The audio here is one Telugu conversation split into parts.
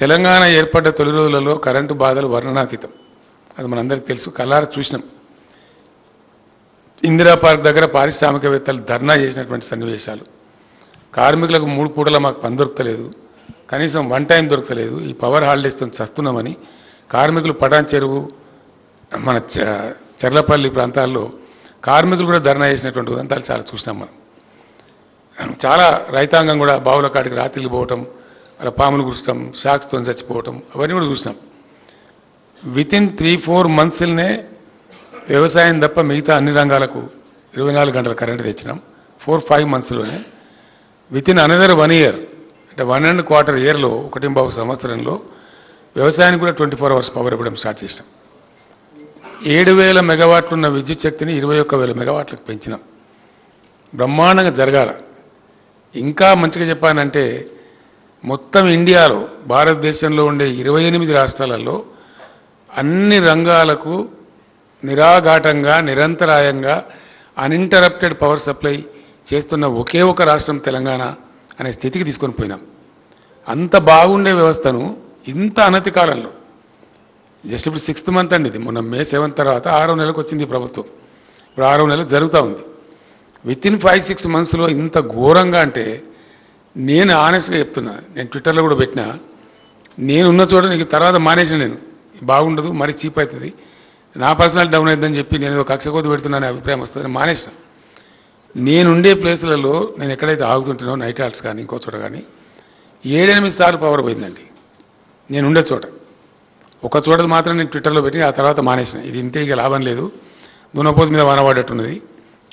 తెలంగాణ ఏర్పడ్డ తొలి రోజులలో కరెంటు బాధలు వర్ణనాతీతం. అది మనందరికీ తెలుసు, కళ్ళారా చూసినాం. ఇందిరా పార్క్ దగ్గర పారిశ్రామికవేత్తలు ధర్నా చేసినటువంటి సన్నివేశాలు, కార్మికులకు 3 పూటల మాకు పని దొరకలేదు, కనీసం 1 టైం దొరకలేదు, ఈ పవర్ హాలిడేస్తో చస్తున్నామని కార్మికులు పటాన్ చెరువు, మన చెర్లపల్లి ప్రాంతాల్లో కార్మికులు కూడా ధర్నా చేసినటువంటి ఉదంతాలు చాలా చూసినాం మనం. చాలా రైతాంగం కూడా బావుల కాడికి రాత్రిలు పోవటం, అలా పాములు గుర్చడం, షాక్స్తో చచ్చిపోవటం, అవన్నీ కూడా చూసినాం. వితిన్ 3-4 మంత్స్లోనే వ్యవసాయం తప్ప మిగతా అన్ని రంగాలకు 24 గంటల కరెంటు తెచ్చినాం. 4-5 మంత్స్లోనే. వితిన్ అనదర్ 1 ఇయర్, అంటే 1.25 ఇయర్లో, 1.5 సంవత్సరంలో వ్యవసాయానికి కూడా 24 అవర్స్ పవర్ ఇవ్వడం స్టార్ట్ చేసినాం. 7,000 మెగావాట్లు ఉన్న విద్యుత్ శక్తిని 21,000 మెగావాట్లకు పెంచినాం. బ్రహ్మాండంగా జరగాల. ఇంకా మంచిగా చెప్పానంటే మొత్తం ఇండియాలో, భారతదేశంలో ఉండే 28 రాష్ట్రాలలో అన్ని రంగాలకు నిరాఘాటంగా, నిరంతరాయంగా అన్ఇంటరప్టెడ్ పవర్ సప్లై చేస్తున్న ఒకే ఒక రాష్ట్రం తెలంగాణ అనే స్థితికి తీసుకొని పోయినాం. అంత బాగుండే వ్యవస్థను ఇంత అనతి కాలంలో, జస్ట్ ఇప్పుడు 6th మంత్ అండి, ఇది మొన్న May 7 తర్వాత 6వ నెలకు వచ్చింది ప్రభుత్వం. ఇప్పుడు 6వ నెల జరుగుతూ ఉంది. వితిన్ 5-6 మంత్స్లో ఇంత ఘోరంగా అంటే, నేను ఆనెస్ట్గా చెప్తున్నా, నేను ట్విట్టర్లో కూడా పెట్టినా, నేనున్న చోట నీకు తర్వాత మానేసిన, నేను బాగుండదు, మరీ చీప్ అవుతుంది, నా పర్సనల్ డౌన్ అవుతుందని చెప్పి నేను ఏదో కక్ష కొద్ది పెడుతున్నానే అభిప్రాయం వస్తుందని మానేసిన. నేనుండే ప్లేసులలో నేను ఎక్కడైతే ఆగుతుంటానో, నైట్ హాల్ట్స్ కానీ ఇంకో చోట కానీ 7-8 సార్లు పవర్ పోయిందండి నేనుండే చోట. ఒక చోట మాత్రం నేను ట్విట్టర్లో పెట్టి ఆ తర్వాత మానేసిన. ఇది ఇంతే, ఇక లాభం లేదు, దున్నపోతు మీద వానవాడేట్టున్నది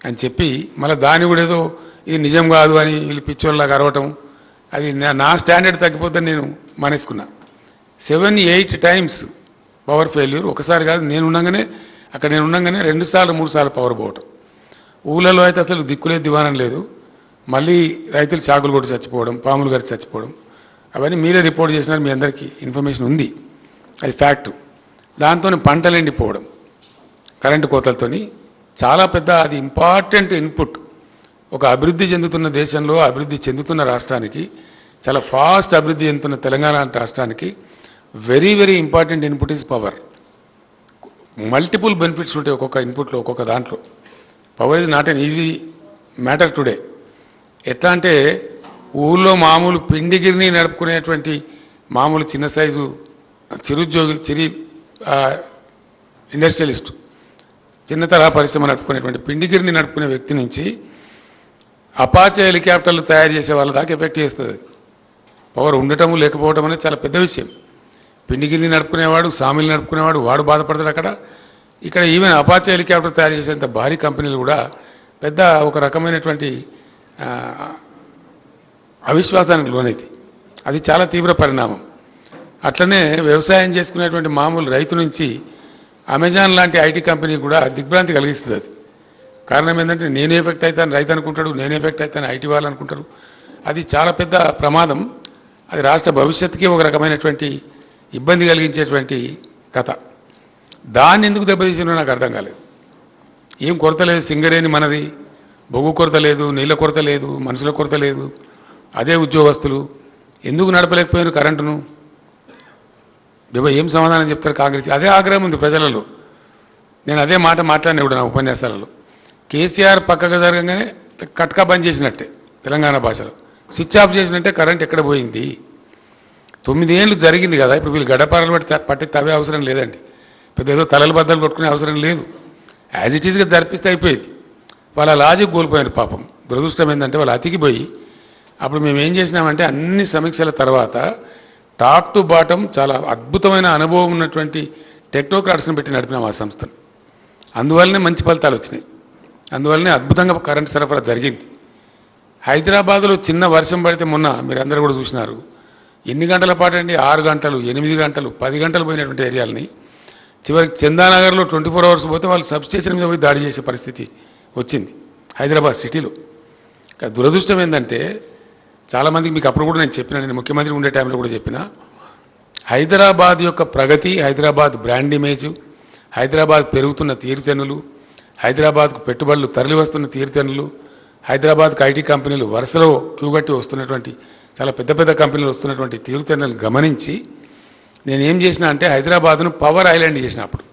అని చెప్పి, మళ్ళీ దాన్ని కూడా ఏదో ఇది నిజం కాదు అని వీళ్ళు పిచ్చోళ్ళలాగా అరవటం, అది నా స్టాండర్డ్ తగ్గిపోద్దని నేను మానేసుకున్నా. 7-8 టైమ్స్ పవర్ ఫెయిల్యూర్. ఒకసారి కాదు, నేను ఉండగానే 2 సార్లు 3 సార్లు పవర్ పోవటం. ఊళ్ళలో అయితే అసలు దిక్కులే దివానం లేదు. మళ్ళీ రైతులు చాకులు కొట్టి చచ్చిపోవడం, పాములు గారి చచ్చిపోవడం, అవన్నీ మీరే రిపోర్ట్ చేసినారు, మీ అందరికీ ఇన్ఫర్మేషన్ ఉంది, అది ఫ్యాక్టు. దాంతో పంటలు ఎండిపోవడం, కరెంటు కోతలతోని చాలా పెద్ద, అది ఇంపార్టెంట్ ఇన్పుట్. ఒక అభివృద్ధి చెందుతున్న దేశంలో, అభివృద్ధి చెందుతున్న రాష్ట్రానికి, చాలా ఫాస్ట్ అభివృద్ధి చెందుతున్న తెలంగాణ రాష్ట్రానికి very very important input is power. Multiple benefits ఉంటాయి ఒక్కొక్క ఇన్పుట్లో, ఒక్కొక్క దాంట్లో. Power is not an easy matter today. ఎట్లా అంటే, ఊళ్ళో మామూలు పిండిగిరిని నడుపుకునేటువంటి మామూలు చిన్న సైజు చిరుద్యోగి, ఇండస్ట్రియలిస్టు, చిన్న తరహా పరిశ్రమ నడుపుకునేటువంటి పిండిగిరిని నడుపుకునే వ్యక్తి నుంచి అపాచే హెలికాప్టర్లు తయారు చేసే వాళ్ళ దాకా ఎఫెక్ట్ చేస్తుంది. పవర్ ఉండటము లేకపోవడం అనేది చాలా పెద్ద విషయం. పిండిగిరిని నడుపుకునేవాడు, సామిల్ని నడుపుకునేవాడు, వాడు బాధపడతాడు అక్కడ. ఇక్కడ ఈవెన్ అపాచే హెలికాప్టర్ తయారు చేసేంత భారీ కంపెనీలు కూడా పెద్ద ఒక రకమైనటువంటి అవిశ్వాసానికి లోనైతే, అది చాలా తీవ్ర పరిణామం. అట్లనే వ్యవసాయం చేసుకునేటువంటి మామూలు రైతు నుంచి అమెజాన్ లాంటి ఐటీ కంపెనీ కూడా దిగ్భ్రాంతి కలిగిస్తుంది. అది కారణం ఏంటంటే, నేను ఎఫెక్ట్ అవుతాను రైతు అనుకుంటాడు, నేను ఎఫెక్ట్ అవుతాను ఐటీ వాళ్ళు అనుకుంటారు. అది చాలా పెద్ద ప్రమాదం. అది రాష్ట్ర భవిష్యత్తుకి ఒక రకమైనటువంటి ఇబ్బంది కలిగించేటువంటి కథ. దాన్ని ఎందుకు దెబ్బతీసినో నాకు అర్థం కాలేదు. ఏం కొరత లేదు, సింగరేణి మనది, బొగ్గు కొరత లేదు, నీళ్ళ కొరత లేదు, మనుషుల కొరత లేదు, అదే ఉద్యోగస్తులు ఎందుకు నడపలేకపోయారు కరెంటును? ఏం సమాధానం చెప్తారు కాంగ్రెస్? అదే ఆగ్రహం ఉంది ప్రజలలో. నేను అదే మాట మాట్లాడిన కూడా నా ఉపన్యాసాలలో. కేసీఆర్ పక్కగా జరగగానే కట్కా బంద్ చేసినట్టే, తెలంగాణ భాషలో స్విచ్ ఆఫ్ చేసినట్టే కరెంట్ ఎక్కడ పోయింది? 9 ఏళ్ళు జరిగింది కదా, ఇప్పుడు వీళ్ళు గడపారలు పట్టి తవ్వే అవసరం లేదండి, పెద్ద ఏదో తలలు బద్దలు కొట్టుకునే అవసరం లేదు. యాజ్ ఇట్ ఈజ్గా జరిపిస్తే అయిపోయేది. వాళ్ళ లాజిక్ కోల్పోయారు పాపం. దురదృష్టం ఏంటంటే, వాళ్ళు అతికిపోయి, అప్పుడు మేము ఏం చేసినామంటే, అన్ని సమీక్షల తర్వాత టాప్ టు బాటం చాలా అద్భుతమైన అనుభవం ఉన్నటువంటి టెక్నోక్రాట్స్ని పెట్టి నడిపినాం ఆ సంస్థను. అందువల్లనే మంచి ఫలితాలు వచ్చినాయి. అందువల్లనే అద్భుతంగా కరెంటు సరఫరా జరిగింది. హైదరాబాద్లో చిన్న వర్షం పడితే మొన్న మీరందరూ కూడా చూసినారు, ఎన్ని గంటల పాటు అండి, 6 గంటలు, 8 గంటలు, 10 గంటలు పోయినటువంటి ఏరియాలని చివరికి చందానగర్లో 24 అవర్స్ పోతే వాళ్ళు సబ్స్టేషన్ మీద పోయి దాడి చేసే పరిస్థితి వచ్చింది హైదరాబాద్ సిటీలో. దురదృష్టం ఏంటంటే, చాలామందికి మీకు అప్పుడు కూడా నేను చెప్పినా, నేను ముఖ్యమంత్రి ఉండే టైంలో కూడా చెప్పినా, హైదరాబాద్ యొక్క ప్రగతి, హైదరాబాద్ బ్రాండ్ ఇమేజ్, హైదరాబాద్ పెరుగుతున్న తీరుతెన్నులు, హైదరాబాద్కు పెట్టుబడులు తరలి వస్తున్న తీరుతెన్నులు, హైదరాబాద్కు ఐటీ కంపెనీలు వరుసలో క్యూగట్టి వస్తున్నటువంటి, చాలా పెద్ద పెద్ద కంపెనీలు వస్తున్నటువంటి తీరుతెన్నులను గమనించి నేను ఏం చేసిన అంటే హైదరాబాద్ను పవర్ ఐలాండ్ చేసిన అప్పుడు